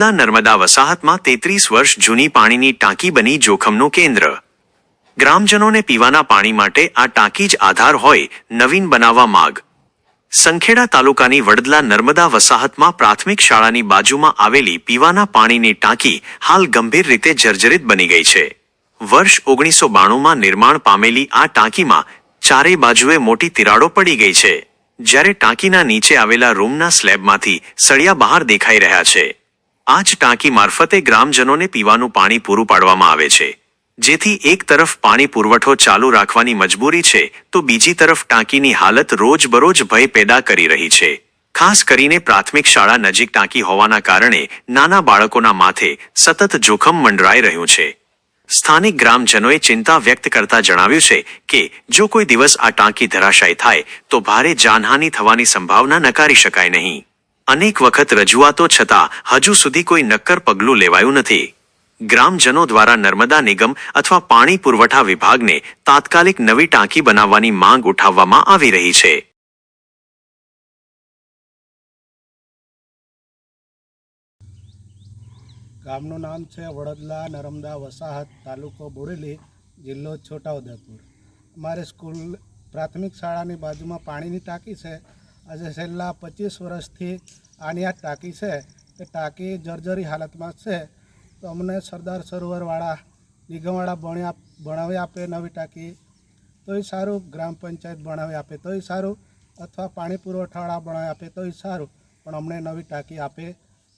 નર્મદા વસાહતમાં 33 વર્ષ જૂની પાણીની ટાંકી બની જોખમનું કેન્દ્ર। ગ્રામજનોને પીવાના પાણી માટે આ ટાંકી જ આધાર હોય, નવીન બનાવવા માગ। સંખેડા તાલુકાની વડદલા નર્મદા વસાહતમાં પ્રાથમિક શાળાની બાજુમાં આવેલી પીવાના પાણીની ટાંકી હાલ ગંભીર રીતે જર્જરિત બની ગઈ છે। વર્ષ 1992માં નિર્માણ પામેલી આ ટાંકીમાં ચારે બાજુએ મોટી તિરાડો પડી ગઈ છે, જ્યારે ટાંકીના નીચે આવેલા રૂમના સ્લેબમાંથી સળિયા બહાર દેખાઈ રહ્યા છે। આ જ ટાંકી મારફતે ગ્રામજનોને પીવાનું પાણી પૂરું પાડવામાં આવે છે, જેથી એક તરફ પાણી પુરવઠો ચાલુ રાખવાની મજબૂરી છે, તો બીજી તરફ ટાંકીની હાલત રોજબરોજ ભય પેદા કરી રહી છે। ખાસ કરીને પ્રાથમિક શાળા નજીક ટાંકી હોવાના કારણે નાના બાળકોના માથે સતત જોખમ મંડરાઈ રહ્યું છે। સ્થાનિક ગ્રામજનોએ ચિંતા વ્યક્ત કરતા જણાવ્યું છે કે જો કોઈ દિવસ આ ટાંકી ધરાશાયી થાય તો ભારે જાનહાનિ થવાની સંભાવના નકારી શકાય નહીં। અનેક વખત રજૂઆતો છતાં હજુ સુધી કોઈ નક્કર પગલું લેવાયું નથી। ગ્રામજનો દ્વારા નર્મદા નિગમ અથવા પાણી પુરવઠા વિભાગને તાત્કાલિક નવી ટાંકી બનાવવાની માંગ ઉઠાવવામાં આવી રહી છે। ગામનું નામ છે વડદલા નર્મદા વસાહત, તાલુકો બોડેલી, જિલ્લો છોટાઉદેપુર। અમારે સ્કૂલ પ્રાથમિક શાળાની બાજુમાં પાણીની ટાંકી છે। આજે છેલ્લા 25 વર્ષથી આની આ ટાંકી છે, એ ટાંકી જર્જરી હાલતમાં છે। તો અમને સરદાર સરોવરવાળા નિગમવાળા બનાવી આપે નવી ટાંકી તોય સારું, ગ્રામ પંચાયત બનાવી આપે તોય સારું, અથવા પાણી પુરવઠાવાળા બનાવી આપે તોય સારું, પણ અમને નવી ટાંકી આપે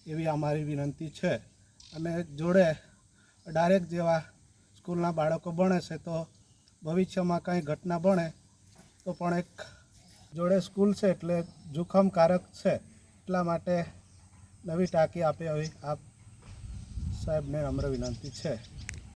એવી અમારી વિનંતી છે। અને જોડે ડાયરેક્ટ જેવા સ્કૂલના બાળકો ભણે છે, તો ભવિષ્યમાં કંઈ ઘટના બને તો પણ એક જોડે સ્કૂલ છે એટલે જોખમકારક છે, એટલા માટે નવી ટાંકી આપે એવી આપ સાહેબને નમ્ર વિનંતી છે।